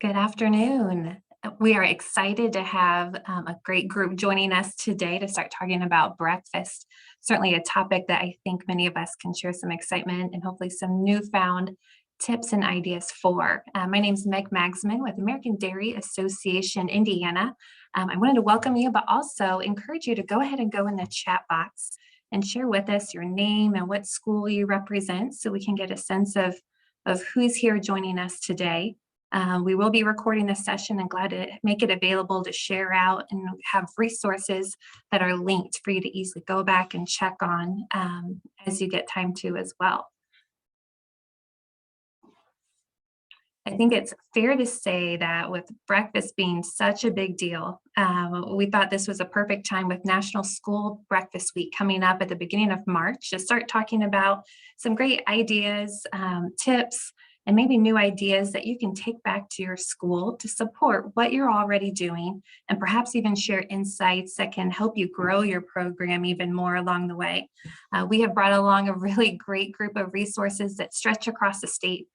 Good afternoon. We are excited to have a great group joining us today to start talking about breakfast. Certainly a topic that I think many of us can share some excitement and hopefully some newfound tips and ideas for. My name is Meg Magsman with American Dairy Association, Indiana. I wanted to welcome you, but also encourage you to go ahead and go in the chat box and share with us your name and what school you represent so we can get a sense of who's here joining us today. We will be recording this session and glad to make it available to share out and have resources that are linked for you to easily go back and check on as you get time to as well. I think it's fair to say that with breakfast being such a big deal, we thought this was a perfect time with National School Breakfast Week coming up at the beginning of March to start talking about some great ideas, tips, and maybe new ideas that you can take back to your school to support what you're already doing, and perhaps even share insights that can help you grow your program even more along the way. We have brought along a really great group of resources that stretch across the state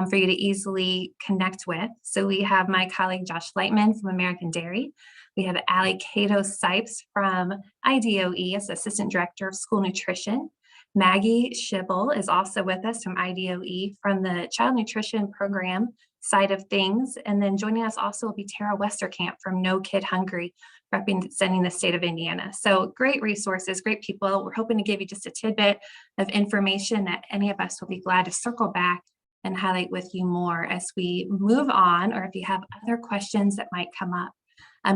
for you to easily connect with. So we have my colleague Josh Lightman from American Dairy. We have Ali Cato-Sipes from IDOE as Assistant Director of School Nutrition. Maggie Schibel is also with us from IDOE from the Child Nutrition Program side of things. And then joining us also will be Tara Westerkamp from No Kid Hungry, representing the state of Indiana. So great resources, great people. We're hoping to give you just a tidbit of information that any of us will be glad to circle back and highlight with you more as we move on, or if you have other questions that might come up.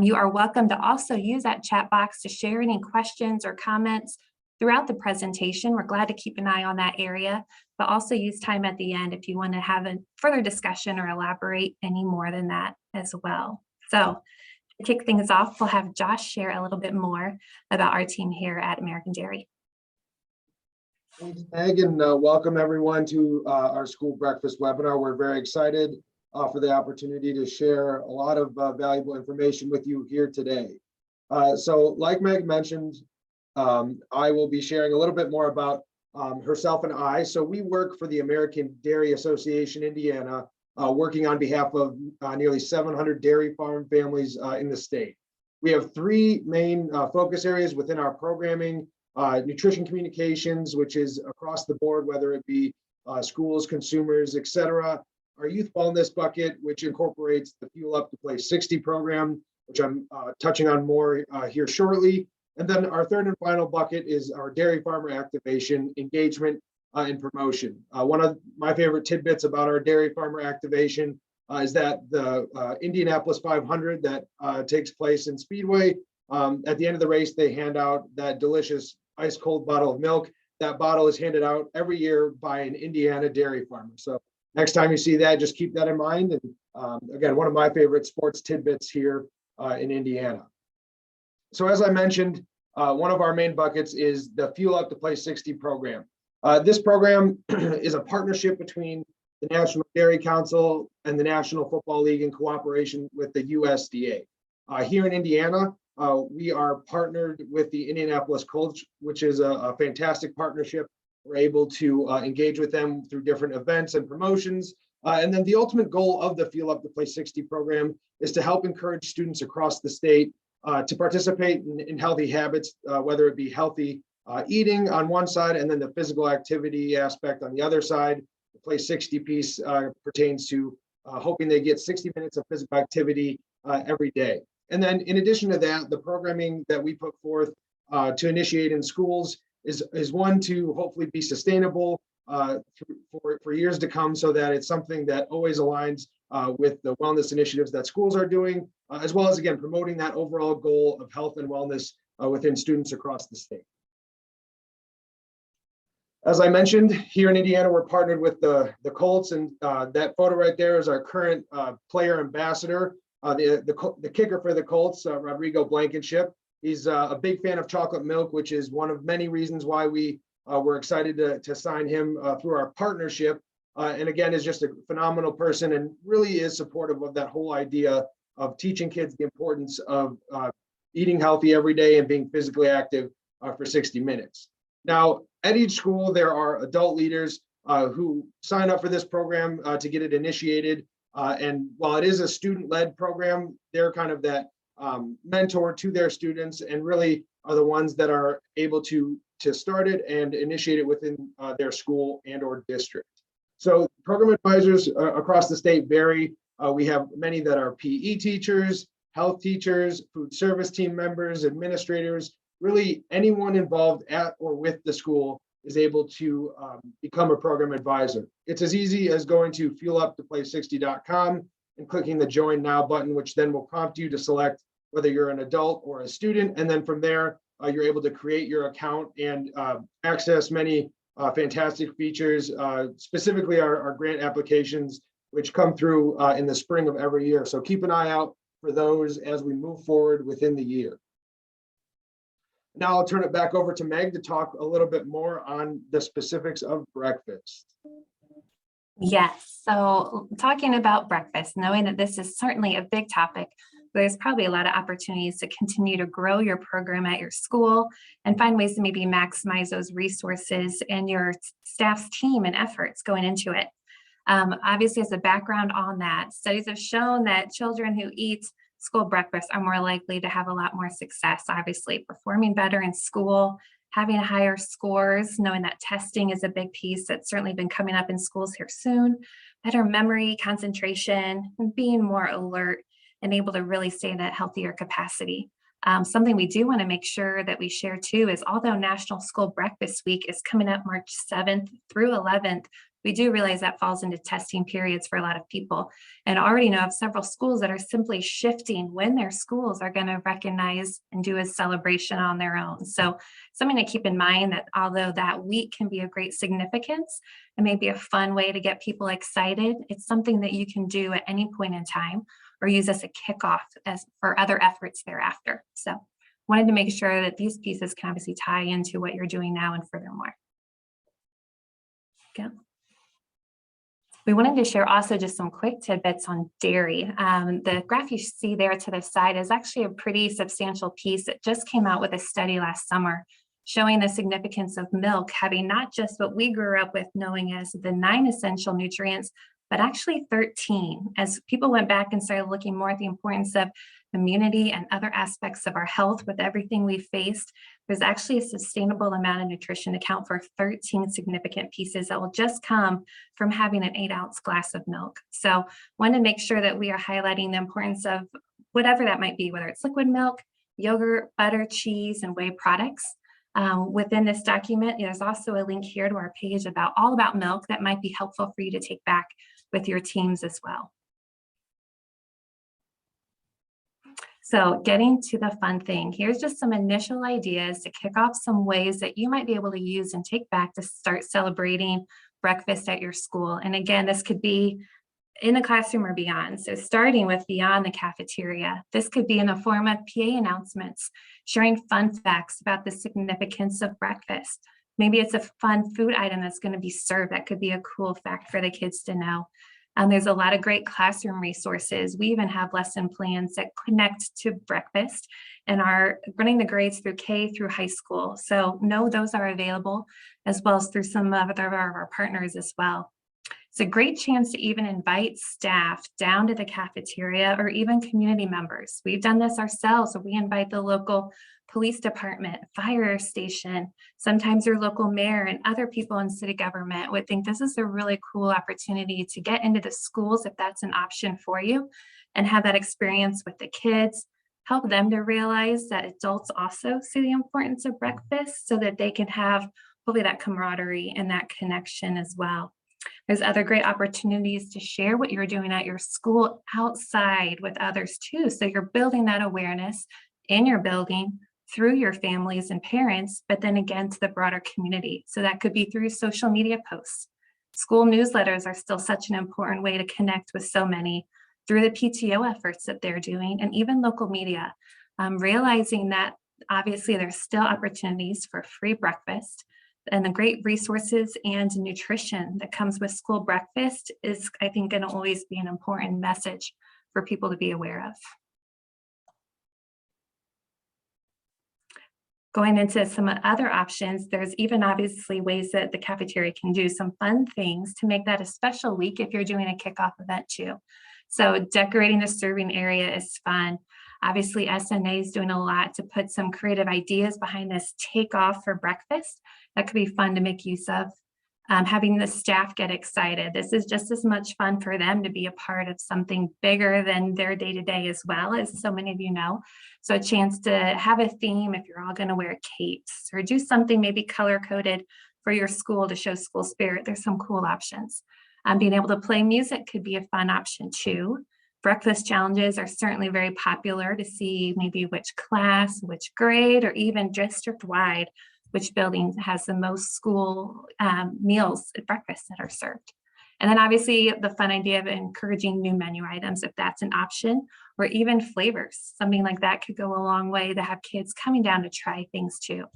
You are welcome to also use that chat box to share any questions or comments throughout the presentation. We're glad to keep an eye on that area, but also use time at the end if you want to have a further discussion or elaborate any more than that as well. So to kick things off, we'll have Josh share a little bit more about our team here at American Dairy. Thanks, Meg, and welcome everyone to our school breakfast webinar. We're very excited for the opportunity to share a lot of valuable information with you here today. So like Meg mentioned, I will be sharing a little bit more about herself and I. So we work for the American Dairy Association, Indiana, working on behalf of nearly 700 dairy farm families in the state. We have three main focus areas within our programming: nutrition communications, which is across the board, whether it be schools, consumers, etc. Our youth wellness bucket, which incorporates the Fuel Up to Play 60 program, which I'm touching on more here shortly. And then our third and final bucket is our dairy farmer activation, engagement, and promotion. One of my favorite tidbits about our dairy farmer activation is that the Indianapolis 500 that takes place in Speedway, at the end of the race, they hand out that delicious ice cold bottle of milk. That bottle is handed out every year by an Indiana dairy farmer. So next time you see that, just keep that in mind. And again, one of my favorite sports tidbits here in Indiana. So as I mentioned, one of our main buckets is the Fuel Up to Play 60 program. This program is a partnership between the National Dairy Council and the National Football League in cooperation with the USDA. Here in Indiana, we are partnered with the Indianapolis Colts, which is a fantastic partnership. We're able to engage with them through different events and promotions. And then the ultimate goal of the Fuel Up to Play 60 program is to help encourage students across the state to participate in healthy habits, whether it be healthy eating on one side and then the physical activity aspect on the other side. The Play 60 piece pertains to hoping they get 60 minutes of physical activity every day. And then in addition to that, the programming that we put forth to initiate in schools is one to hopefully be sustainable for years to come, so that it's something that always aligns with the wellness initiatives that schools are doing, as well as, again, promoting that overall goal of health and wellness within students across the state. As I mentioned, here in Indiana, we're partnered with the Colts, and that photo right there is our current player ambassador, the kicker for the Colts, Rodrigo Blankenship. He's a big fan of chocolate milk, which is one of many reasons why we were excited to sign him through our partnership. And again, is just a phenomenal person and really is supportive of that whole idea of teaching kids the importance of eating healthy every day and being physically active for 60 minutes. Now, at each school, there are adult leaders who sign up for this program to get it initiated. And while it is a student-led program, they're kind of that mentor to their students and really are the ones that are able to start it and initiate it within their school and or district. So program advisors across the state vary. We have many that are PE teachers, health teachers, food service team members, administrators, really anyone involved at or with the school is able to become a program advisor. It's as easy as going to fueluptoplay60.com and clicking the join now button, which then will prompt you to select whether you're an adult or a student. And then from there, you're able to create your account and access many fantastic features, specifically our grant applications, which come through in the spring of every year. So keep an eye out for those as we move forward within the year. Now I'll turn it back over to Meg to talk a little bit more on the specifics of breakfast. Yes, so talking about breakfast, knowing that this is certainly a big topic, there's probably a lot of opportunities to continue to grow your program at your school and find ways to maybe maximize those resources and your staff's team and efforts going into it. Obviously, as a background on that, studies have shown that children who eat school breakfast are more likely to have a lot more success, obviously performing better in school, having higher scores, knowing that testing is a big piece that's certainly been coming up in schools here soon, better memory, concentration, and being more alert and able to really stay in that healthier capacity. Something we do want to make sure that we share too is although National School Breakfast Week is coming up March 7th through 11th, we do realize that falls into testing periods for a lot of people and already know of several schools that are simply shifting when their schools are going to recognize and do a celebration on their own. So something to keep in mind that although that week can be of great significance and maybe a fun way to get people excited, it's something that you can do at any point in time or use as a kickoff as for other efforts thereafter. So wanted to make sure that these pieces can obviously tie into what you're doing now and furthermore. Go. We wanted to share also just some quick tidbits on dairy. The graph you see there to the side is actually a pretty substantial piece that just came out with a study last summer showing the significance of milk having not just what we grew up with knowing as the 9 essential nutrients, but actually 13. As people went back and started looking more at the importance of immunity and other aspects of our health with everything we faced, there's actually a sustainable amount of nutrition to account for 13 significant pieces that will just come from having an 8-ounce glass of milk. So wanted to make sure that we are highlighting the importance of whatever that might be, whether it's liquid milk, yogurt, butter, cheese, and whey products. Within this document, there's also a link here to our page about all about milk that might be helpful for you to take back with your teams as well. So getting to the fun thing, here's just some initial ideas to kick off some ways that you might be able to use and take back to start celebrating breakfast at your school. And again, this could be in the classroom or beyond. So starting with beyond the cafeteria, this could be in the form of PA announcements, sharing fun facts about the significance of breakfast. Maybe it's a fun food item that's going to be served. That could be a cool fact for the kids to know. There's a lot of great classroom resources. We even have lesson plans that connect to breakfast and are running the grades through K through high school. So know those are available as well as through some of our partners as well. It's a great chance to even invite staff down to the cafeteria or even community members. We've done this ourselves, so we invite the local police department, fire station, sometimes your local mayor and other people in city government would think this is a really cool opportunity to get into the schools if that's an option for you and have that experience with the kids, help them to realize that adults also see the importance of breakfast so that they can have hopefully that camaraderie and that connection as well. There's other great opportunities to share what you're doing at your school outside with others too. So you're building that awareness in your building through your families and parents, but then again to the broader community. So that could be through social media posts. School newsletters are still such an important way to connect with so many through the PTO efforts that they're doing and even local media. Realizing that obviously there's still opportunities for free breakfast and the great resources and nutrition that comes with school breakfast is, I think, going to always be an important message for people to be aware of. Going into some other options, there's even obviously ways that the cafeteria can do some fun things to make that a special week if you're doing a kickoff event too. So decorating the serving area is fun. Obviously, SNA is doing a lot to put some creative ideas behind this takeoff for breakfast. That could be fun to make use of. Having the staff get excited. This is just as much fun for them to be a part of something bigger than their day-to-day as well, as so many of you know. So a chance to have a theme if you're all going to wear capes or do something maybe color-coded for your school to show school spirit. There's some cool options. Being able to play music could be a fun option too. Breakfast challenges are certainly very popular to see maybe which class, which grade, or even district-wide which building has the most school meals at breakfast that are served. And then obviously the fun idea of encouraging new menu items, if that's an option, or even flavors. Something like that could go a long way to have kids coming down to try things too.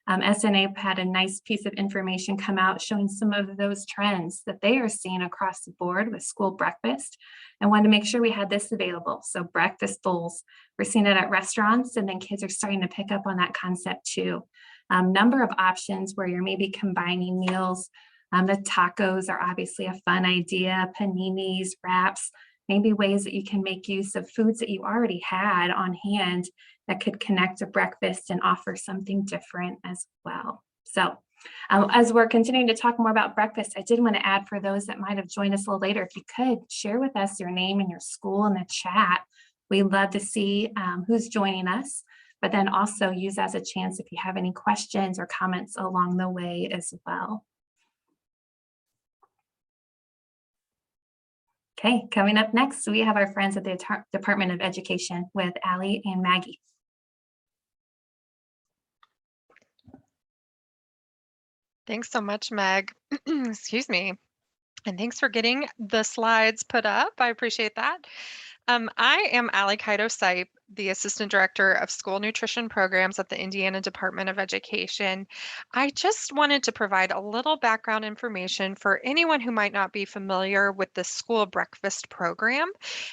SNA had a nice piece of information come out showing some of those trends that they are seeing across the board with school breakfast, and wanted to make sure we had this available. So breakfast bowls, we're seeing it at restaurants, and then kids are starting to pick up on that concept too. Number of options where you're maybe combining meals. The tacos are obviously a fun idea, paninis, wraps, maybe ways that you can make use of foods that you already had on hand that could connect to breakfast and offer something different as well. So as we're continuing to talk more about breakfast, I did want to add for those that might have joined us a little later, if you could share with us your name and your school in the chat. We'd love to see who's joining us, but then also use as a chance if you have any questions or comments along the way as well. Okay, coming up next, we have our friends at the Department of Education with Allie and Maggie. Thanks so much, Meg. Excuse me. And thanks for getting the slides put up. I appreciate that. I am Allie Kaito-Sipe, the Assistant Director of School Nutrition Programs at the Indiana Department of Education. I just wanted to provide a little background information for anyone who might not be familiar with the school breakfast program.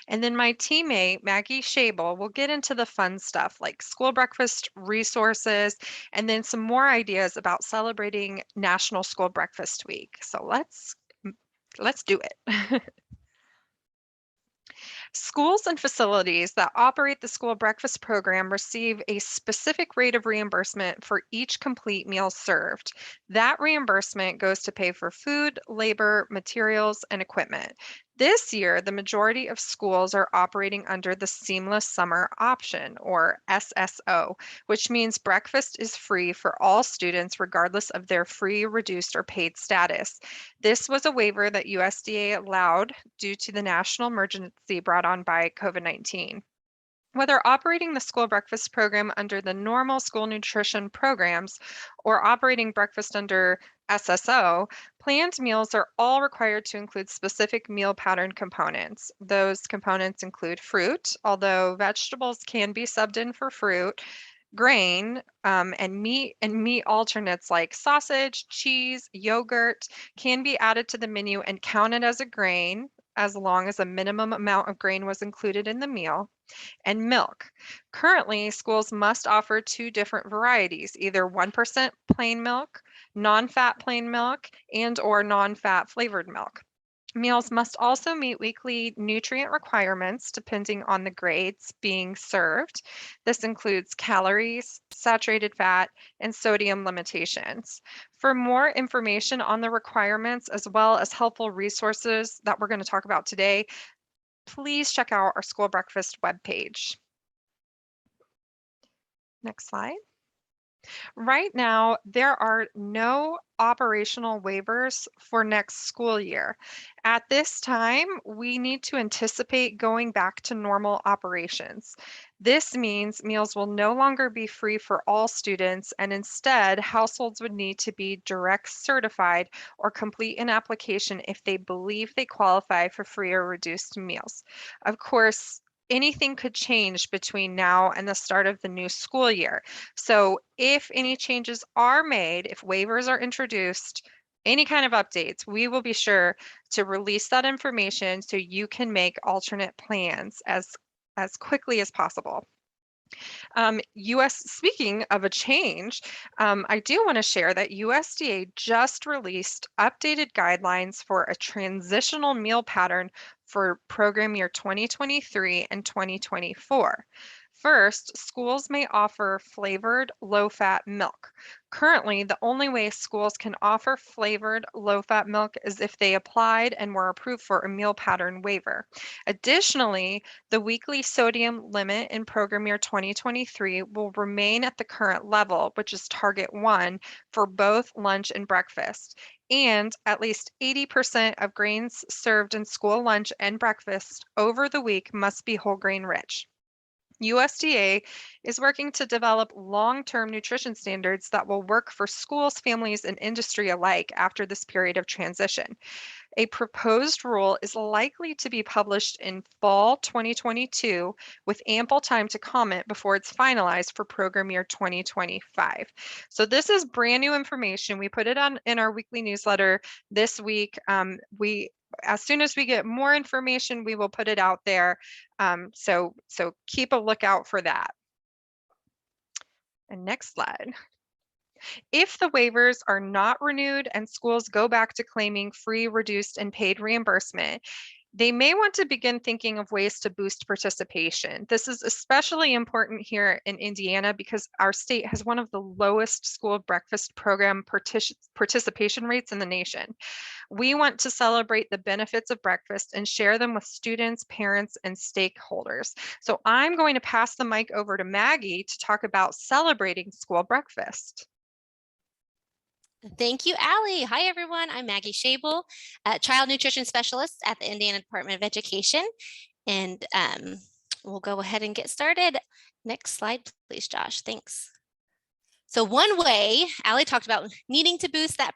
And then my teammate, Maggie Schabel, will get into the fun stuff like school breakfast resources, and then some more ideas about celebrating National School Breakfast Week. So let's do it. Schools and facilities that operate the school breakfast program receive a specific rate of reimbursement for each complete meal served. That reimbursement goes to pay for food, labor, materials, and equipment. This year, the majority of schools are operating under the Seamless Summer Option, or SSO, which means breakfast is free for all students regardless of their free, reduced, or paid status. This was a waiver that USDA allowed due to the national emergency brought on by COVID-19. Whether operating the school breakfast program under the normal school nutrition programs or operating breakfast under SSO, planned meals are all required to include specific meal pattern components. Those components include fruit, although vegetables can be subbed in for fruit, grain, and meat alternates like sausage, cheese, yogurt can be added to the menu and counted as a grain as long as a minimum amount of grain was included in the meal, and milk. Currently, schools must offer two different varieties, either 1% plain milk, non-fat plain milk, and or non-fat flavored milk. Meals must also meet weekly nutrient requirements depending on the grades being served. This includes calories, saturated fat, and sodium limitations. For more information on the requirements, as well as helpful resources that we're going to talk about today, please check out our school breakfast webpage. Next slide. Right now, there are no operational waivers for next school year. At this time, we need to anticipate going back to normal operations. This means meals will no longer be free for all students, and instead, households would need to be direct certified or complete an application if they believe they qualify for free or reduced meals. Of course, anything could change between now and the start of the new school year. So if any changes are made, if waivers are introduced, any kind of updates, we will be sure to release that information so you can make alternate plans as quickly as possible. Speaking of a change, I do want to share that USDA just released updated guidelines for a transitional meal pattern for program year 2023 and 2024. First, schools may offer flavored low-fat milk. Currently, the only way schools can offer flavored low-fat milk is if they applied and were approved for a meal pattern waiver. Additionally, the weekly sodium limit in program year 2023 will remain at the current level, which is target 1 for both lunch and breakfast. And at least 80% of grains served in school lunch and breakfast over the week must be whole grain rich. USDA is working to develop long-term nutrition standards that will work for schools, families, and industry alike after this period of transition. A proposed rule is likely to be published in fall 2022 with ample time to comment before it's finalized for program year 2025. So this is brand new information. We put it on in our weekly newsletter this week. As soon as we get more information, we will put it out there. So keep a lookout for that. And next slide. If the waivers are not renewed and schools go back to claiming free, reduced, and paid reimbursement, they may want to begin thinking of ways to boost participation. This is especially important here in Indiana because our state has one of the lowest school breakfast program participation rates in the nation. We want to celebrate the benefits of breakfast and share them with students, parents, and stakeholders. So I'm going to pass the mic over to Maggie to talk about celebrating school breakfast. Thank you, Allie. Hi, everyone. I'm Maggie Schabel, Child Nutrition Specialist at the Indiana Department of Education. And we'll go ahead and get started. Next slide, please, Josh. Thanks. So one way, Allie talked about needing to boost that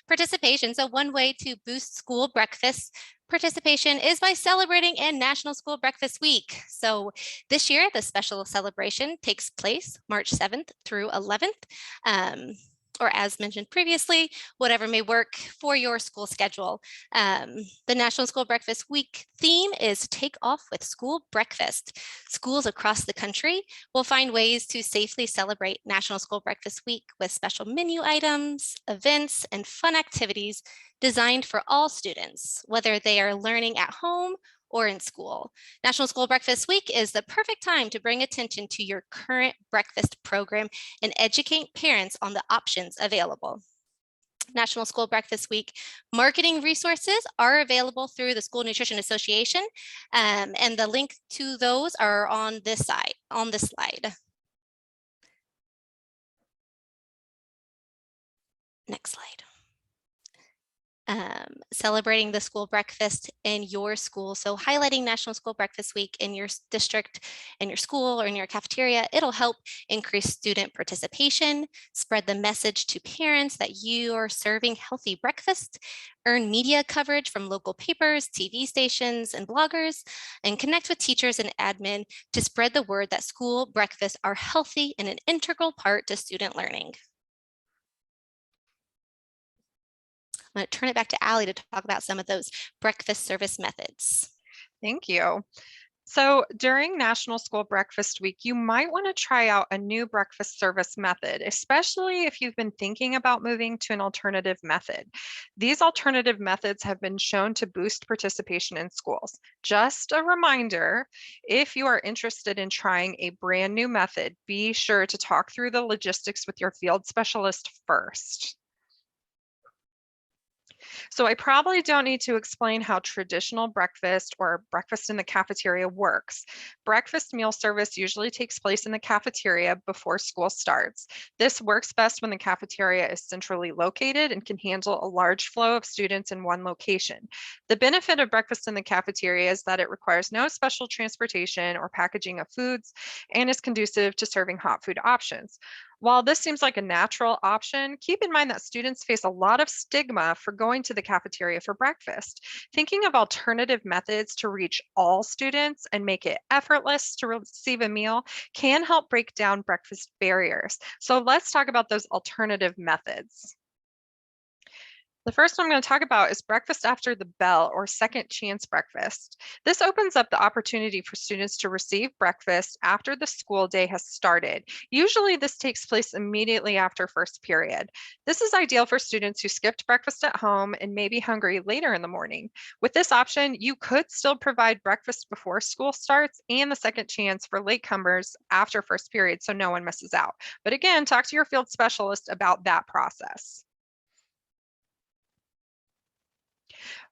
participation. So one way to boost school breakfast participation is by celebrating in National School Breakfast Week. So this year, the special celebration takes place March 7th through 11th. Or as mentioned previously, whatever may work for your school schedule. The National School Breakfast Week theme is Take Off with School Breakfast. Schools across the country will find ways to safely celebrate National School Breakfast Week with special menu items, events, and fun activities designed for all students, whether they are learning at home or in school. National School Breakfast Week is the perfect time to bring attention to your current breakfast program and educate parents on the options available. National School Breakfast Week marketing resources are available through the School Nutrition Association, and the link to those are on this slide. Next slide. Celebrating the school breakfast in your school. So highlighting National School Breakfast Week in your district, in your school, or in your cafeteria, it'll help increase student participation, spread the message to parents that you are serving healthy breakfast, earn media coverage from local papers, TV stations, and bloggers, and connect with teachers and admin to spread the word that school breakfasts are healthy and an integral part to student learning. I'm going to turn it back to Allie to talk about some of those breakfast service methods. Thank you. So during National School Breakfast Week, you might want to try out a new breakfast service method, especially if you've been thinking about moving to an alternative method. These alternative methods have been shown to boost participation in schools. Just a reminder, if you are interested in trying a brand new method, be sure to talk through the logistics with your field specialist first. So I probably don't need to explain how traditional breakfast or breakfast in the cafeteria works. Breakfast meal service usually takes place in the cafeteria before school starts. This works best when the cafeteria is centrally located and can handle a large flow of students in one location. The benefit of breakfast in the cafeteria is that it requires no special transportation or packaging of foods and is conducive to serving hot food options. While this seems like a natural option, keep in mind that students face a lot of stigma for going to the cafeteria for breakfast. Thinking of alternative methods to reach all students and make it effortless to receive a meal can help break down breakfast barriers. So let's talk about those alternative methods. The first one I'm going to talk about is breakfast after the bell, or second chance breakfast. This opens up the opportunity for students to receive breakfast after the school day has started. Usually this takes place immediately after first period. This is ideal for students who skipped breakfast at home and may be hungry later in the morning. With this option, you could still provide breakfast before school starts and the second chance for latecomers after first period, so no one misses out. But again, talk to your field specialist about that process.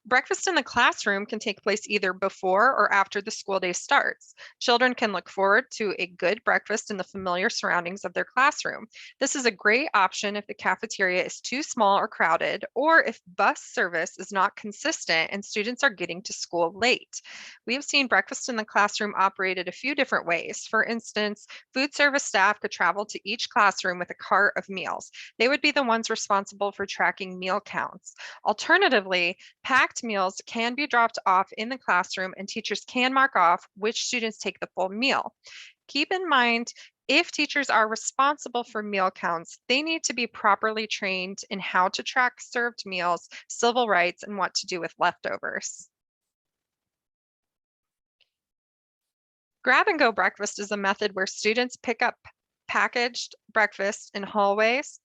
Breakfast in the classroom can take place either before or after the school day starts. Children can look forward to a good breakfast in the familiar surroundings of their classroom. This is a great option if the cafeteria is too small or crowded, or if bus service is not consistent and students are getting to school late. We have seen breakfast in the classroom operated a few different ways. For instance, food service staff could travel to each classroom with a cart of meals. They would be the ones responsible for tracking meal counts. Alternatively, packed meals can be dropped off in the classroom and teachers can mark off which students take the full meal. Keep in mind, if teachers are responsible for meal counts, they need to be properly trained in how to track served meals, civil rights, and what to do with leftovers. Grab and go breakfast is a method where students pick up packaged breakfast in hallways,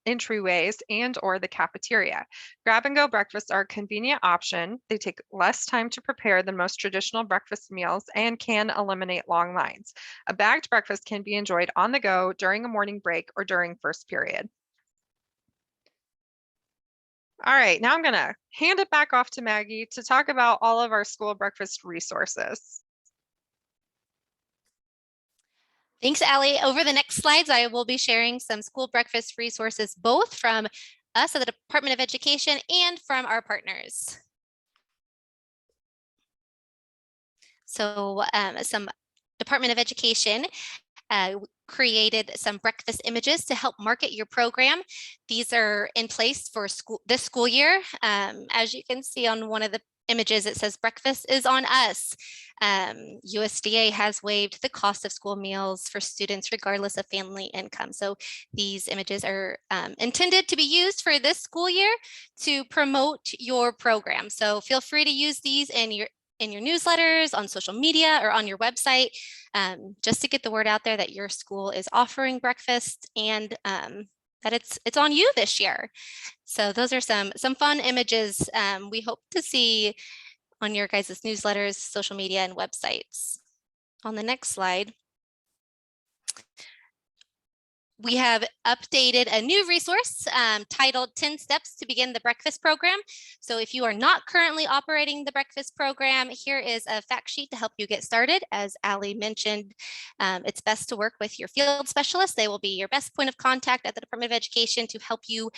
entryways, and or the cafeteria. Grab and go breakfasts are a convenient option. They take less time to prepare than most traditional breakfast meals and can eliminate long lines. A bagged breakfast can be enjoyed on the go during a morning break or during first period. All right, now I'm gonna hand it back off to Maggie to talk about all of our school breakfast resources. Thanks, Allie. Over the next slides, I will be sharing some school breakfast resources, both from us at the Department of Education and from our partners. So some Department of Education created some breakfast images to help market your program. These are in place for this school year. As you can see on one of the images, it says breakfast is on us. USDA has waived the cost of school meals for students regardless of family income. So these images are intended to be used for this school year to promote your program. So feel free to use these in your newsletters, on social media, or on your website, just to get the word out there that your school is offering breakfast and that it's on you this year. So those are some fun images we hope to see on your guys' newsletters, social media, and websites. On the next slide, we have updated a new resource titled 10 Steps to Begin the Breakfast Program. So if you are not currently operating the breakfast program, here is a fact sheet to help you get started. As Allie mentioned, it's best to work with your field specialist. They will be your best point of contact at the Department of Education to help you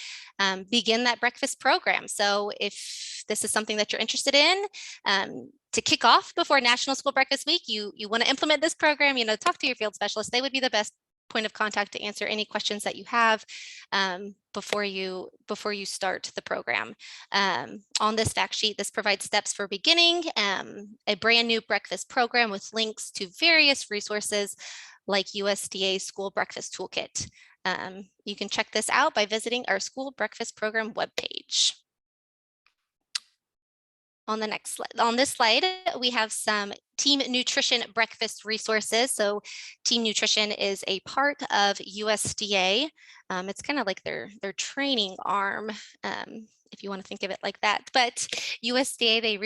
begin that breakfast program. So if this is something that you're interested in, to kick off before National School Breakfast Week, you want to implement this program, talk to your field specialist. They would be the best point of contact to answer any questions that you have before you start the program. On this fact sheet, this provides steps for beginning a brand new breakfast program with links to various resources like USDA School Breakfast Toolkit. You can check this out by visiting our School Breakfast Program webpage. On this slide, we have some Team Nutrition breakfast resources. So Team Nutrition is a part of USDA. It's kind of like their training arm, if you want to think of it like that. But USDA, they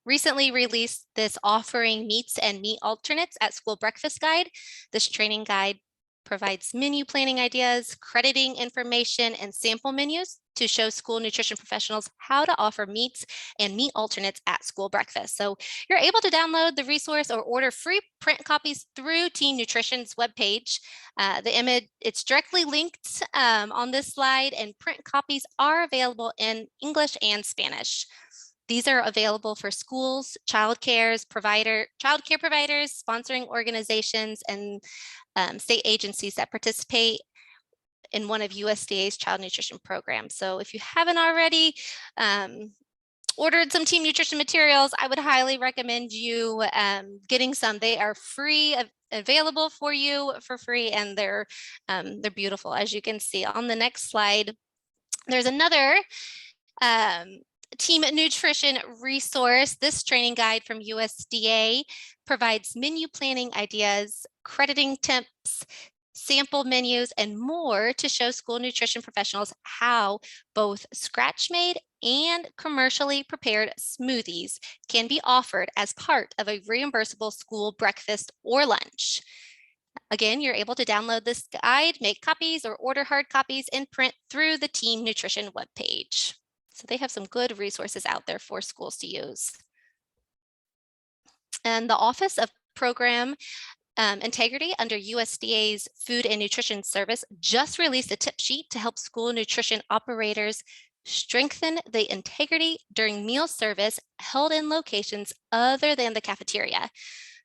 recently released this Offering Meats and Meat Alternates at School Breakfast Guide. This training guide provides menu planning ideas, crediting information, and sample menus to show school nutrition professionals how to offer meats and meat alternates at school breakfast. So you're able to download the resource or order free print copies through Team Nutrition's webpage. The image, it's directly linked on this slide, and print copies are available in English and Spanish. These are available for schools, childcare providers, sponsoring organizations, and state agencies that participate in one of USDA's child nutrition programs. So if you haven't already ordered some Team Nutrition materials, I would highly recommend you getting some. They are free, available for you for free, and they're beautiful, as you can see. On the next slide, there's another Team nutrition resource. This training guide from USDA provides menu planning ideas, crediting tips, sample menus, and more to show school nutrition professionals how both scratch-made and commercially prepared smoothies can be offered as part of a reimbursable school breakfast or lunch. Again, you're able to download this guide, make copies, or order hard copies in print through the Team Nutrition webpage. So they have some good resources out there for schools to use. And the Office of Program Integrity under USDA's Food and Nutrition Service just released a tip sheet to help school nutrition operators strengthen the integrity during meal service held in locations other than the cafeteria.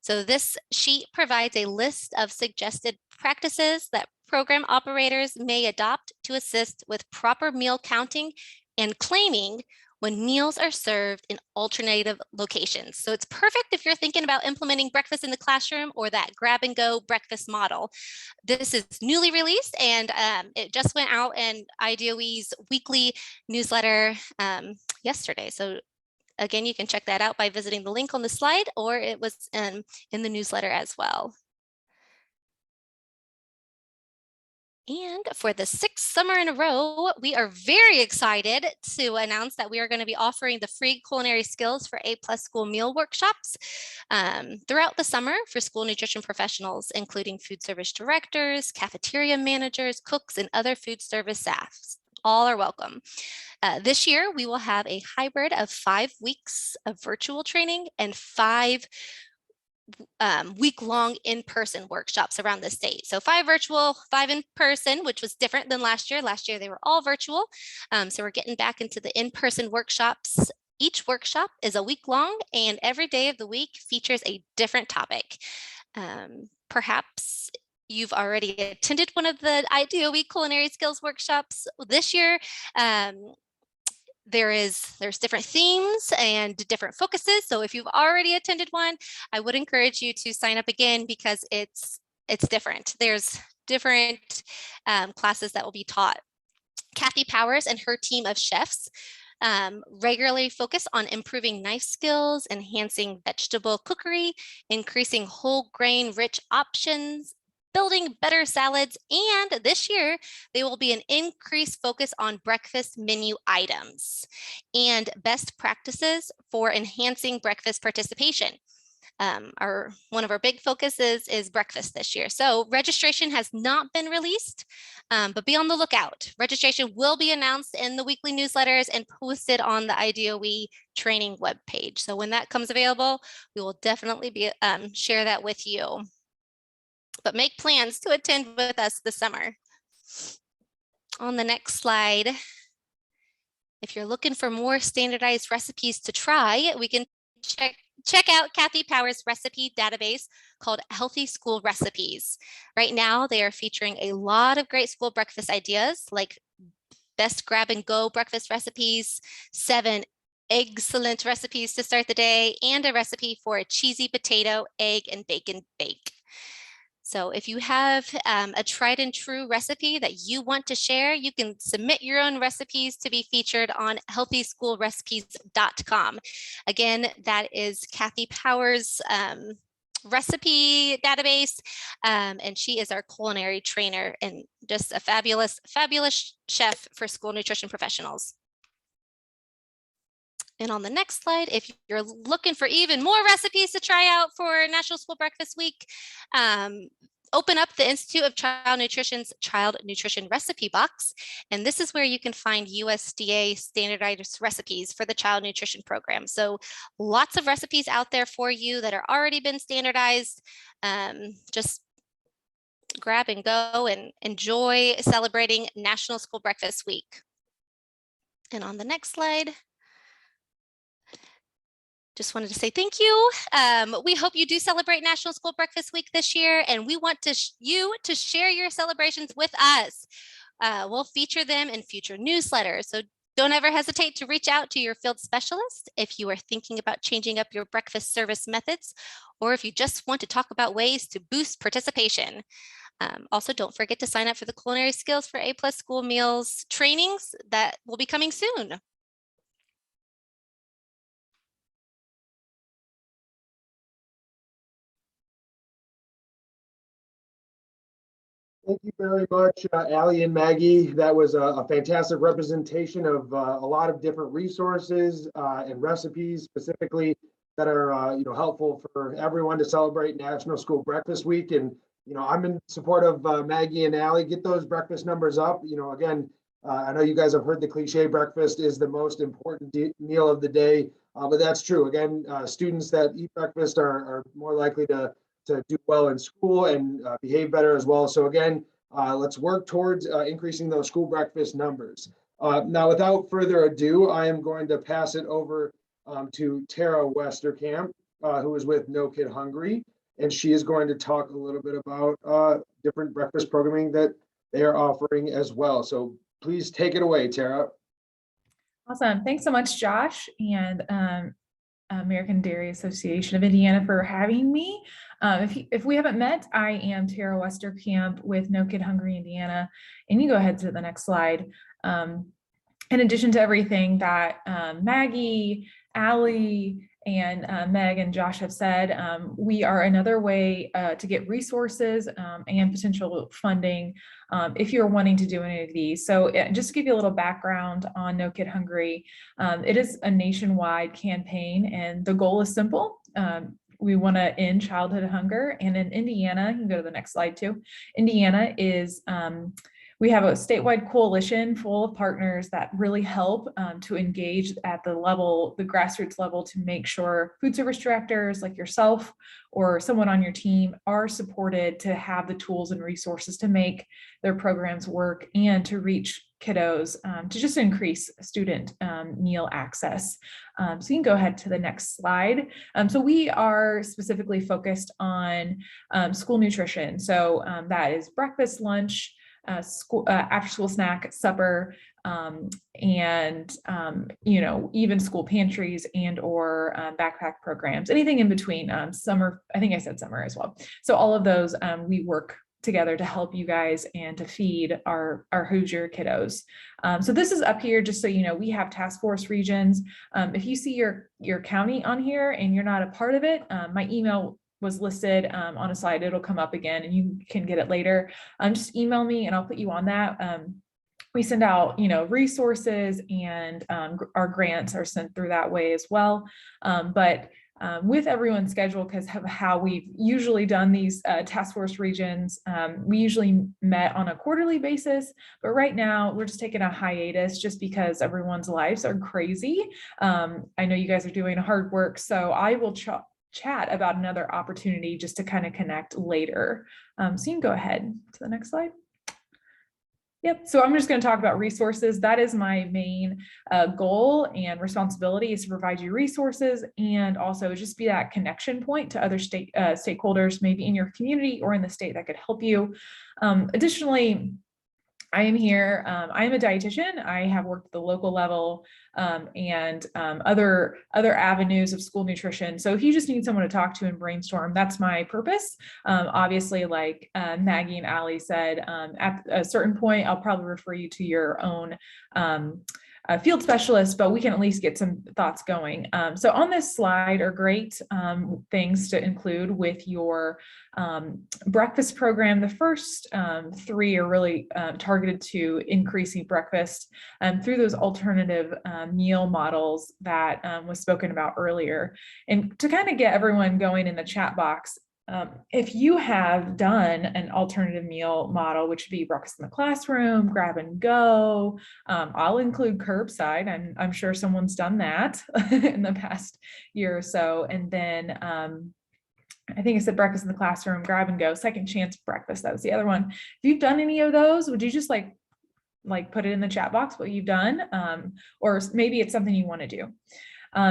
So this sheet provides a list of suggested practices that program operators may adopt to assist with proper meal counting and claiming when meals are served in alternative locations. So it's perfect if you're thinking about implementing breakfast in the classroom or that grab and go breakfast model. This is newly released and it just went out in IDOE's weekly newsletter yesterday. So again, you can check that out by visiting the link on the slide, or it was in the newsletter as well. And for the 6th summer in a row, we are very excited to announce that we are going to be offering the free culinary skills for A+ school meal workshops throughout the summer for school nutrition professionals, including food service directors, cafeteria managers, cooks, and other food service staff. All are welcome. This year, we will have a hybrid of 5 weeks of virtual training and 5 week-long in-person workshops around the state. So 5 virtual, 5 in person, which was different than last year. Last year, they were all virtual. So we're getting back into the in-person workshops. Each workshop is a week long, and every day of the week features a different topic. Perhaps you've already attended one of the IDOE culinary skills workshops. This year, there's different themes and different focuses. So if you've already attended one, I would encourage you to sign up again because it's different. There's different classes that will be taught. Kathy Powers and her team of chefs regularly focus on improving knife skills, enhancing vegetable cookery, increasing whole grain rich options, building better salads, and this year there will be an increased focus on breakfast menu items and best practices for enhancing breakfast participation. One of our big focuses is breakfast this year. So registration has not been released, but be on the lookout. Registration will be announced in the weekly newsletters and posted on the IDOE training webpage. So when that comes available, we will definitely share that with you. But make plans to attend with us this summer. On the next slide, if you're looking for more standardized recipes to try, we can check out Kathy Powers' recipe database called Healthy School Recipes. Right now, they are featuring a lot of great school breakfast ideas like best grab and go breakfast recipes, 7 excellent recipes to start the day, and a recipe for a cheesy potato, egg, and bacon bake. So if you have a tried and true recipe that you want to share, you can submit your own recipes to be featured on healthyschoolrecipes.com. Again, that is Kathy Powers' recipe database, and she is our culinary trainer and just a fabulous, fabulous chef for school nutrition professionals. And on the next slide, if you're looking for even more recipes to try out for National School Breakfast Week, open up the Institute of Child Nutrition's Child Nutrition Recipe Box. And this is where you can find USDA standardized recipes for the Child Nutrition Program. So lots of recipes out there for you that are already been standardized. Just grab and go and enjoy celebrating National School Breakfast Week. And on the next slide, just wanted to say thank you. We hope you do celebrate National School Breakfast Week this year, and we want you to share your celebrations with us. We'll feature them in future newsletters, so don't ever hesitate to reach out to your field specialist if you are thinking about changing up your breakfast service methods, or if you just want to talk about ways to boost participation. Also, don't forget to sign up for the Culinary Skills for A+ School Meals trainings that will be coming soon. Thank you very much, Allie and Maggie. That was a fantastic representation of a lot of different resources and recipes specifically that are helpful for everyone to celebrate National School Breakfast Week. And I'm in support of Maggie and Allie. Get those breakfast numbers up. Again, I know you guys have heard the cliche, breakfast is the most important meal of the day, but that's true. Again, students that eat breakfast are more likely to do well in school and behave better as well. So again, let's work towards increasing those school breakfast numbers. Now, without further ado, I am going to pass it over to Tara Westerkamp, who is with No Kid Hungry, and she is going to talk a little bit about different breakfast programming that they are offering as well. So please take it away, Tara. Awesome. Thanks so much, Josh, and American Dairy Association of Indiana for having me. If we haven't met, I am Tara Westerkamp with No Kid Hungry Indiana, and you go ahead to the next slide. In addition to everything that Maggie, Allie, and Meg and Josh have said, we are another way to get resources and potential funding if you're wanting to do any of these. So just to give you a little background on No Kid Hungry, it is a nationwide campaign, and the goal is simple. We want to end childhood hunger. And in Indiana, you can go to the next slide too. Indiana is, we have a statewide coalition full of partners that really help to engage at the level, the grassroots level, to make sure food service directors like yourself or someone on your team are supported to have the tools and resources to make their programs work and to reach kiddos to just increase student meal access. So you can go ahead to the next slide. So we are specifically focused on school nutrition. So that is breakfast, lunch, school, after school snack, supper, and even school pantries and or backpack programs, anything in between. Summer, I think I said summer as well. So all of those we work together to help you guys and to feed our Hoosier kiddos. So this is up here, just so you know, we have task force regions. If you see your county on here and you're not a part of it, my email was listed on a slide. It'll come up again and you can get it later. Just email me and I'll put you on that. We send out, resources, and our grants are sent through that way as well. But with everyone's schedule, because of how we've usually done these task force regions, we usually met on a quarterly basis, but right now we're just taking a hiatus just because everyone's lives are crazy. I know you guys are doing hard work, so I will chat about another opportunity just to kind of connect later. So you can go ahead to the next slide. Yep, so I'm just going to talk about resources. That is my main goal and responsibility, is to provide you resources and also just be that connection point to other stakeholders, maybe in your community or in the state, that could help you. Additionally, I am here. I am a dietitian. I have worked at the local level and other avenues of school nutrition. So if you just need someone to talk to and brainstorm, that's my purpose. Obviously, like Maggie and Allie said, at a certain point, I'll probably refer you to your own field specialist, but we can at least get some thoughts going. So on this slide are great things to include with your breakfast program. The first three are really targeted to increasing breakfast through those alternative meal models that was spoken about earlier. And to kind of get everyone going in the chat box, if you have done an alternative meal model, which would be breakfast in the classroom, grab and go, I'll include curbside. I'm sure someone's done that in the past year or so. And then I think I said breakfast in the classroom, grab and go, second chance breakfast. That was the other one. If you've done any of those, would you just like put it in the chat box what you've done? Or maybe it's something you want to do.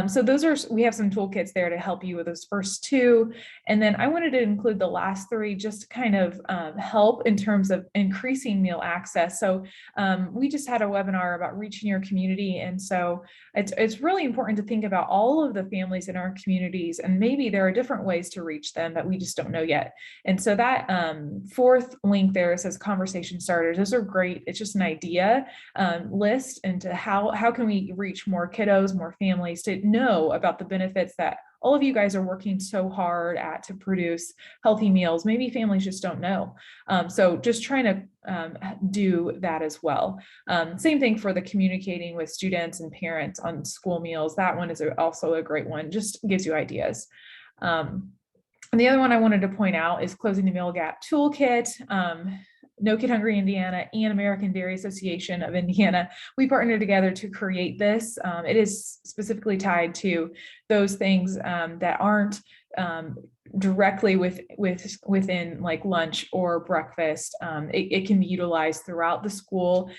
So we have some toolkits there to help you with those first two. And then I wanted to include the last three just to kind of help in terms of increasing meal access. So we just had a webinar about reaching your community. And so it's really important to think about all of the families in our communities, and maybe there are different ways to reach them that we just don't know yet. And so that fourth link there says conversation starters. Those are great. It's just an idea list into how can we reach more kiddos, more families to know about the benefits that all of you guys are working so hard to produce healthy meals. Maybe families just don't know. So just trying to do that as well. Same thing for the communicating with students and parents on school meals. That one is also a great one, just gives you ideas. And the other one I wanted to point out is Closing the Meal Gap Toolkit. No Kid Hungry Indiana and American Dairy Association of Indiana, we partnered together to create this. It is specifically tied to those things that aren't directly within like lunch or breakfast. It can be utilized throughout the school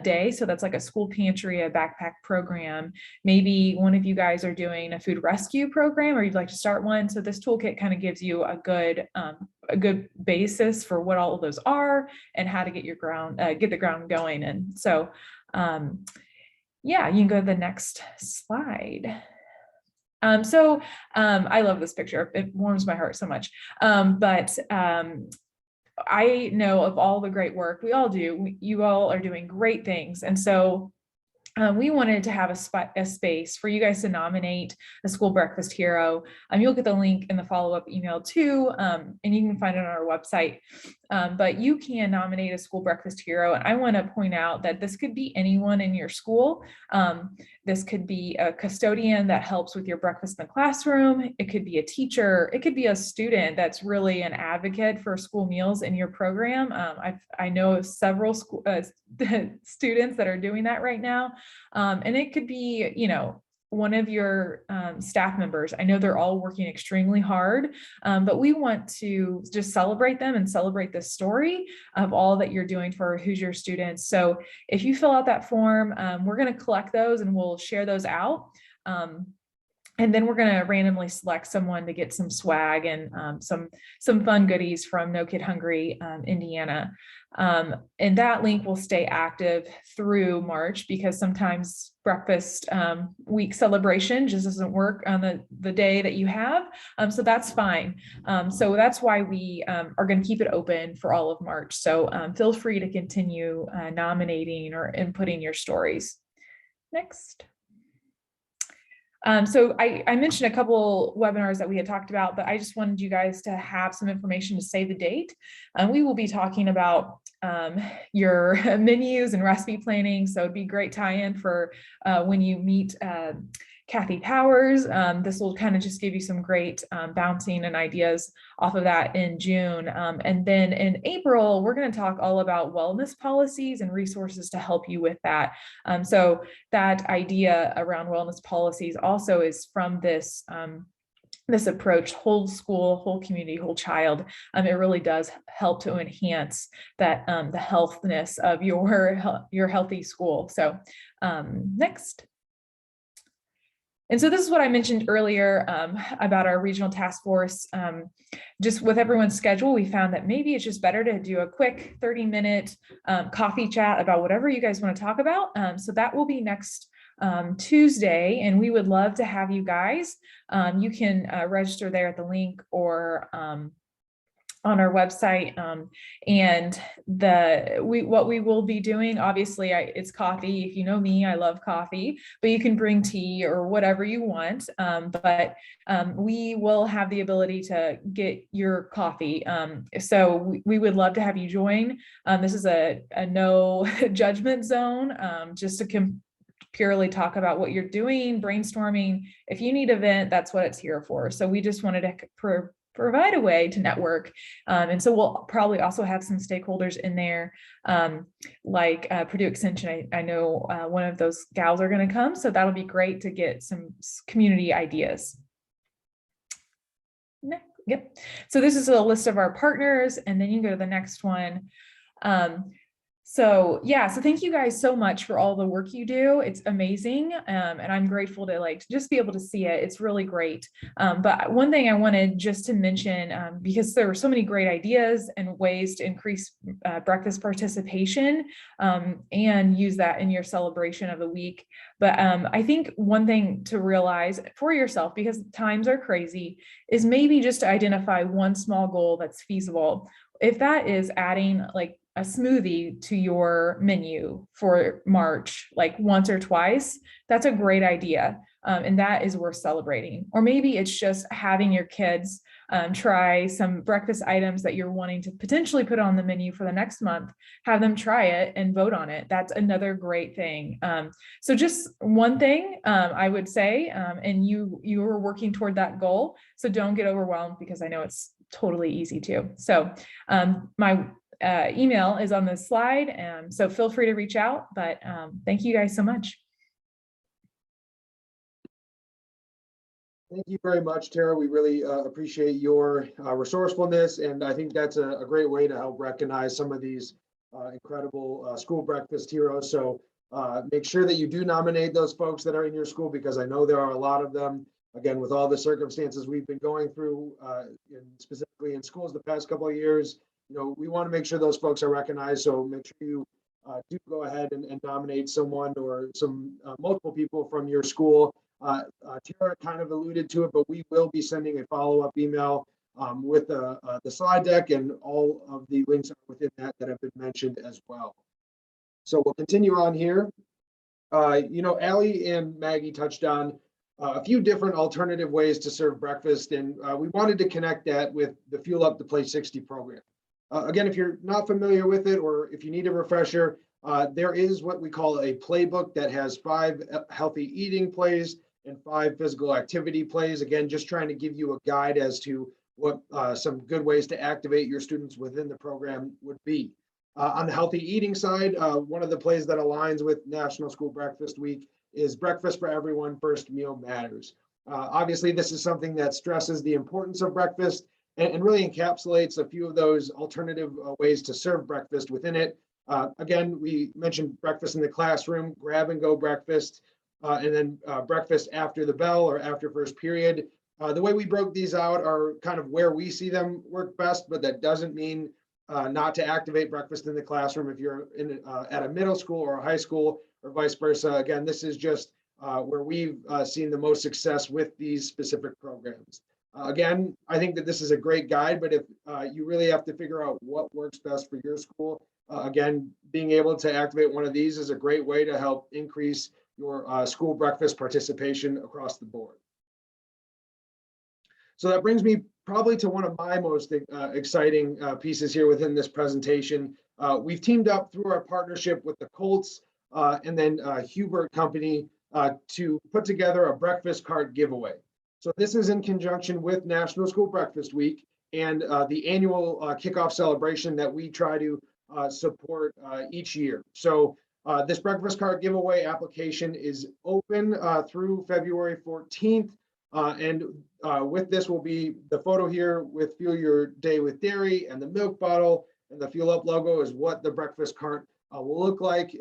day. So that's like a school pantry, a backpack program. Maybe one of you guys are doing a food rescue program, or you'd like to start one. So this toolkit kind of gives you a good basis for what all of those are and how to get the ground going. And so, yeah, you can go to the next slide. I love this picture. It warms my heart so much. I know of all the great work we all do. You all are doing great things. And so we wanted to have a space for you guys to nominate a school breakfast hero. You'll get the link in the follow-up email too, and you can find it on our website. But you can nominate a school breakfast hero. And I want to point out that this could be anyone in your school. This could be a custodian that helps with your breakfast in the classroom. It could be a teacher. It could be a student that's really an advocate for school meals in your program. I know of several students that are doing that right now. And it could be, one of your staff members. I know they're all working extremely hard, but we want to just celebrate them and celebrate the story of all that you're doing for Hoosier students. So if you fill out that form, we're going to collect those and we'll share those out. And then we're going to randomly select someone to get some swag and some fun goodies from No Kid Hungry Indiana. And that link will stay active through March, because sometimes breakfast week celebration just doesn't work on the day that you have. So that's fine. So that's why we are going to keep it open for all of March. So feel free to continue nominating or inputting your stories. Next. So I mentioned a couple webinars that we had talked about, but I just wanted you guys to have some information to save the date. We will be talking about your menus and recipe planning. So it'd be great tie-in for when you meet Kathy Powers. This will kind of just give you some great bouncing and ideas off of that in June. And then in April, we're going to talk all about wellness policies and resources to help you with that. So that idea around wellness policies also is from this approach, whole school, whole community, whole child. It really does help to enhance that the healthiness of your healthy school. So next. And so this is what I mentioned earlier about our regional task force. Just with everyone's schedule, we found that maybe it's just better to do a quick 30-minute coffee chat about whatever you guys want to talk about. So that will be next Tuesday, and we would love to have you guys. You can register there at the link or on our website, and what we will be doing, obviously it's coffee. If you know me, I love coffee, but you can bring tea or whatever you want. But we will have the ability to get your coffee. So we would love to have you join. This is a no judgment zone, just to purely talk about what you're doing, brainstorming. If you need a vent, that's what it's here for. So we just wanted to provide a way to network. And so we'll probably also have some stakeholders in there, like Purdue Extension. I know one of those gals are going to come, so that'll be great to get some community ideas. Yep. So this is a list of our partners, and then you can go to the next one. So thank you guys so much for all the work you do. It's amazing. And I'm grateful to just be able to see it. It's really great. But one thing I wanted just to mention, because there were so many great ideas and ways to increase breakfast participation and use that in your celebration of the week. But I think one thing to realize for yourself, because times are crazy, is maybe just to identify one small goal that's feasible. If that is adding a smoothie to your menu for March, once or twice, that's a great idea. And that is worth celebrating. Or maybe it's just having your kids try some breakfast items that you're wanting to potentially put on the menu for the next month, have them try it and vote on it. That's another great thing. So just one thing I would say, and you are working toward that goal. So don't get overwhelmed, because I know it's totally easy to. So my email is on this slide. So feel free to reach out, but thank you guys so much. Thank you very much, Tara. We really appreciate your resourcefulness, and I think that's a great way to help recognize some of these incredible school breakfast heroes. So make sure that you do nominate those folks that are in your school, because I know there are a lot of them. Again, with all the circumstances we've been going through, specifically in schools the past couple of years, we want to make sure those folks are recognized. So make sure you do go ahead and nominate someone or some multiple people from your school. Tara kind of alluded to it, but we will be sending a follow-up email with the slide deck, and all of the links within that have been mentioned as well. So we'll continue on here. Allie and Maggie touched on a few different alternative ways to serve breakfast, and we wanted to connect that with the Fuel Up to Play 60 program. Again, if you're not familiar with it, or if you need a refresher, there is what we call a playbook that has 5 healthy eating plays and 5 physical activity plays. Again, just trying to give you a guide as to what some good ways to activate your students within the program would be. On the healthy eating side, one of the plays that aligns with National School Breakfast Week is Breakfast for Everyone, First Meal Matters. Obviously, this is something that stresses the importance of breakfast and really encapsulates a few of those alternative ways to serve breakfast within it. Again, we mentioned breakfast in the classroom, grab and go breakfast, and then breakfast after the bell or after first period. The way we broke these out are kind of where we see them work best, but that doesn't mean not to activate breakfast in the classroom if you're at a middle school or a high school, or vice versa. Again, this is just where we've seen the most success with these specific programs. Again, I think that this is a great guide, but if you really have to figure out what works best for your school, again, being able to activate one of these is a great way to help increase your school breakfast participation across the board. So that brings me probably to one of my most exciting pieces here within this presentation. We've teamed up through our partnership with the Colts and then Hubert Company to put together a breakfast cart giveaway. So this is in conjunction with National School Breakfast Week and the annual kickoff celebration that we try to support each year. So this breakfast cart giveaway application is open through February 14th. And with this will be the photo here with Fuel Your Day with Dairy, and the milk bottle, and the Fuel Up logo is what the breakfast cart will look like.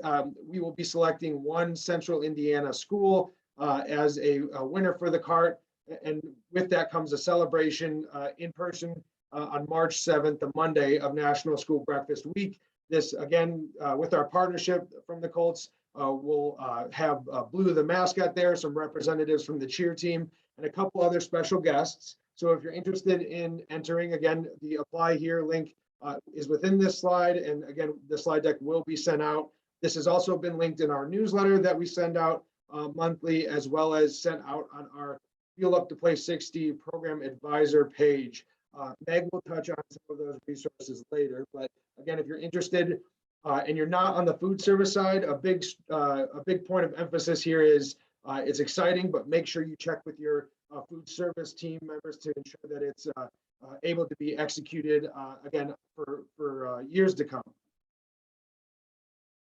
We will be selecting one Central Indiana school as a winner for the cart. And with that comes a celebration in person on March 7th, the Monday of National School Breakfast Week. This, again, with our partnership from the Colts, we'll have Blue the mascot there, some representatives from the cheer team, and a couple other special guests. So if you're interested in entering, again, the apply here link is within this slide. And again, the slide deck will be sent out. This has also been linked in our newsletter that we send out monthly, as well as sent out on our Fuel Up to Play 60 program advisor page. Meg will touch on some of those resources later, but again, if you're interested and you're not on the food service side, a big point of emphasis here is it's exciting, but make sure you check with your food service team members to ensure that it's able to be executed again for years to come.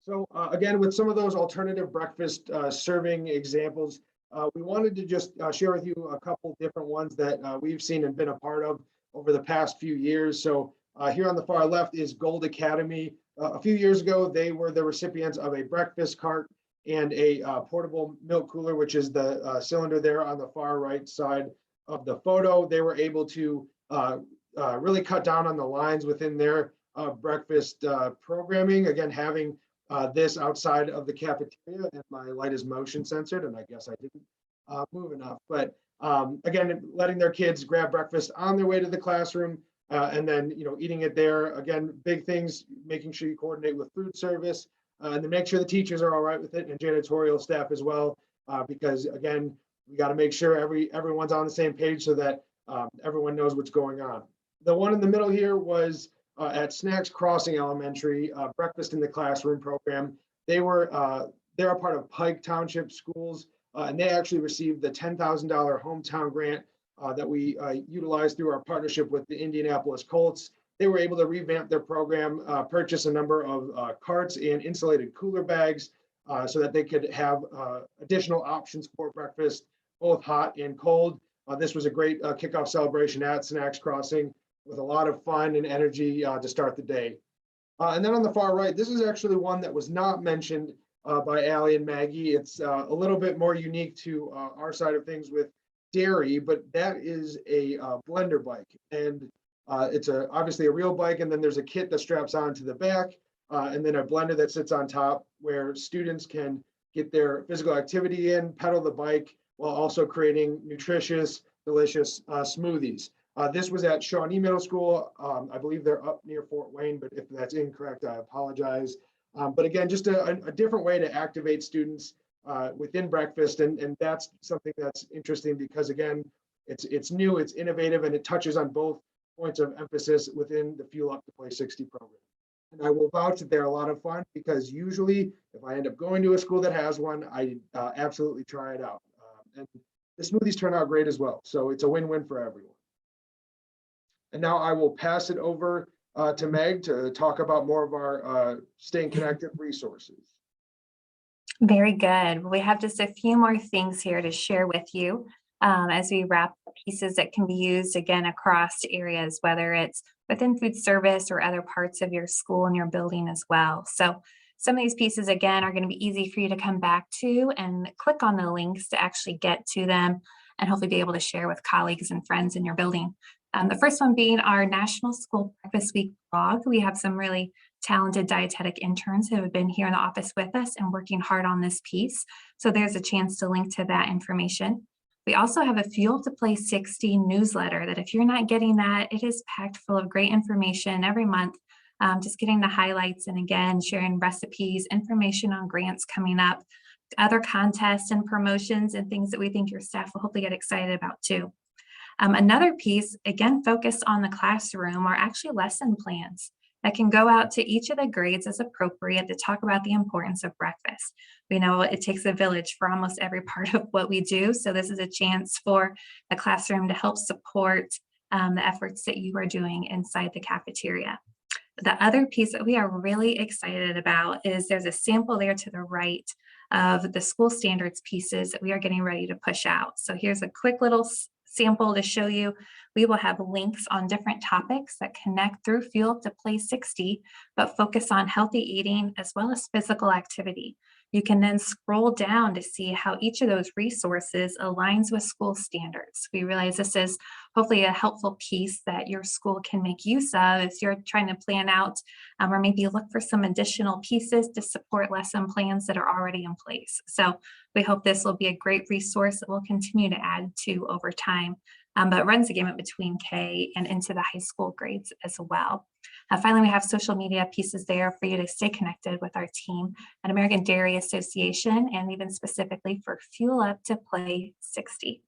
So again, with some of those alternative breakfast serving examples, we wanted to just share with you a couple different ones that we've seen and been a part of over the past few years. So here on the far left is Gold Academy. A few years ago, they were the recipients of a breakfast cart and a portable milk cooler, which is the cylinder there on the far right side of the photo. They were able to really cut down on the lines within their breakfast programming. Again, having this outside of the cafeteria, and my light is motion censored, and I guess I didn't move enough. But again, letting their kids grab breakfast on their way to the classroom, and then eating it there. Again, big things, making sure you coordinate with food service, and then make sure the teachers are all right with it, and janitorial staff as well, because again, we got to make sure everyone's on the same page so that everyone knows what's going on. The one in the middle here was at Snacks Crossing Elementary, breakfast in the classroom program. They're a part of Pike Township Schools, and they actually received the $10,000 hometown grant that we utilized through our partnership with the Indianapolis Colts. They were able to revamp their program, purchase a number of carts and insulated cooler bags so that they could have additional options for breakfast, both hot and cold. This was a great kickoff celebration at Snacks Crossing with a lot of fun and energy to start the day. And then on the far right, this is actually one that was not mentioned by Allie and Maggie. It's a little bit more unique to our side of things with dairy, but that is a blender bike. And it's obviously a real bike, and then there's a kit that straps onto the back, and then a blender that sits on top where students can get their physical activity in, pedal the bike, while also creating nutritious, delicious smoothies. This was at Shawnee Middle School. I believe they're up near Fort Wayne, but if that's incorrect, I apologize. But again, just a different way to activate students within breakfast. And that's something that's interesting because, again, it's new, it's innovative, and it touches on both points of emphasis within the Fuel Up to Play 60 program. And I will vouch that they're a lot of fun because usually if I end up going to a school that has one, I absolutely try it out. And the smoothies turn out great as well. So it's a win-win for everyone. And now I will pass it over to Meg to talk about more of our staying connected resources. Very good. We have just a few more things here to share with you as we wrap pieces that can be used again across areas, whether it's within food service or other parts of your school and your building as well. So some of these pieces, again, are going to be easy for you to come back to and click on the links to actually get to them and hopefully be able to share with colleagues and friends in your building. The first one being our National School Breakfast Week blog. We have some really talented dietetic interns who have been here in the office with us and working hard on this piece. So there's a chance to link to that information. We also have a Fuel to Play 60 newsletter that if you're not getting that, it is packed full of great information every month, just getting the highlights and again, sharing recipes, information on grants coming up, other contests and promotions and things that we think your staff will hopefully get excited about too. Another piece, again, focused on the classroom are actually lesson plans that can go out to each of the grades as appropriate to talk about the importance of breakfast. We know it takes a village for almost every part of what we do. So this is a chance for the classroom to help support the efforts that you are doing inside the cafeteria. The other piece that we are really excited about is there's a sample there to the right of the school standards pieces that we are getting ready to push out. So here's a quick little sample to show you. We will have links on different topics that connect through Fuel to Play 60, but focus on healthy eating as well as physical activity. You can then scroll down to see how each of those resources aligns with school standards. We realize this is hopefully a helpful piece that your school can make use of as you're trying to plan out or maybe look for some additional pieces to support lesson plans that are already in place. So we hope this will be a great resource that we'll continue to add to over time, but it runs the gamut between K and into the high school grades as well. Finally, we have social media pieces there for you to stay connected with our team at American Dairy Association and even specifically for Fuel Up to Play 60.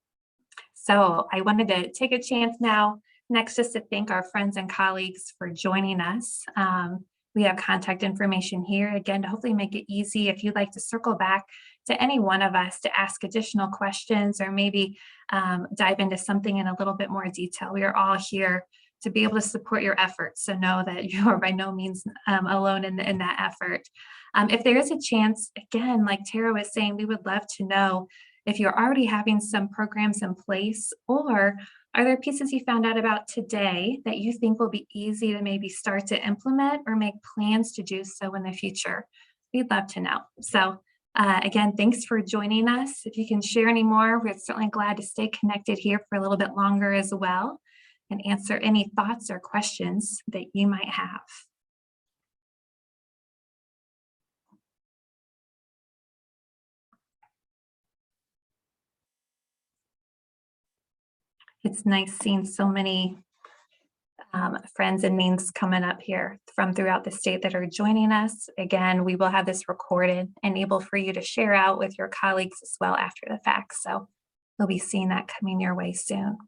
So I wanted to take a chance now next just to thank our friends and colleagues for joining us. We have contact information here again to hopefully make it easy if you'd like to circle back to any one of us to ask additional questions or maybe dive into something in a little bit more detail. We are all here to be able to support your efforts. So know that you are by no means alone in that effort. If there is a chance, again, like Tara was saying, we would love to know if you're already having some programs in place, or are there pieces you found out about today that you think will be easy to maybe start to implement or make plans to do so in the future? We'd love to know. So again, thanks for joining us. If you can share any more, we're certainly glad to stay connected here for a little bit longer as well and answer any thoughts or questions that you might have. It's nice seeing so many friends and names coming up here from throughout the state that are joining us. Again, we will have this recorded and able for you to share out with your colleagues as well after the fact. So you'll be seeing that coming your way soon.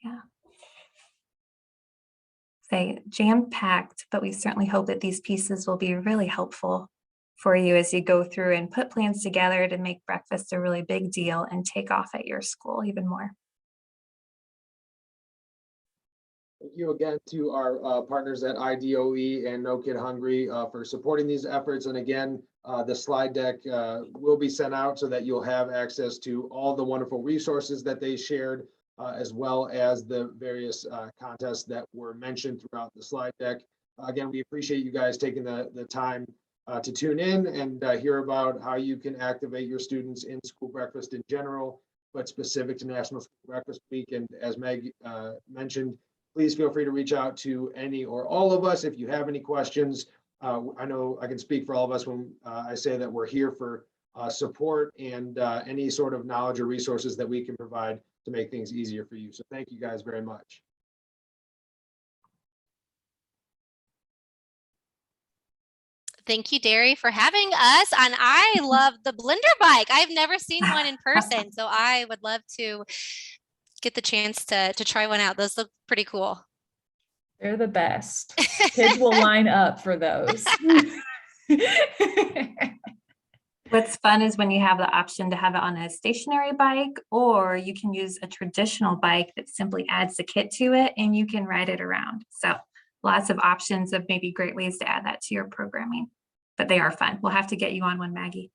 Yeah. Say jam-packed, but we certainly hope that these pieces will be really helpful for you as you go through and put plans together to make breakfast a really big deal and take off at your school even more. Thank you again to our partners at IDOE and No Kid Hungry for supporting these efforts. And again, the slide deck will be sent out so that you'll have access to all the wonderful resources that they shared, as well as the various contests that were mentioned throughout the slide deck. Again, we appreciate you guys taking the time to tune in and hear about how you can activate your students in school breakfast in general, but specific to National School Breakfast Week. And as Meg mentioned, please feel free to reach out to any or all of us if you have any questions. I know I can speak for all of us when I say that we're here for support and any sort of knowledge or resources that we can provide to make things easier for you. So thank you guys very much. Thank you, Derry, for having us. And I love the blender bike. I've never seen one in person, so I would love to get the chance to try one out. Those look pretty cool. They're the best. Kids will line up for those. What's fun is when you have the option to have it on a stationary bike, or you can use a traditional bike that simply adds the kit to it and you can ride it around. So lots of options of maybe great ways to add that to your programming, but they are fun. We'll have to get you on one, Maggie.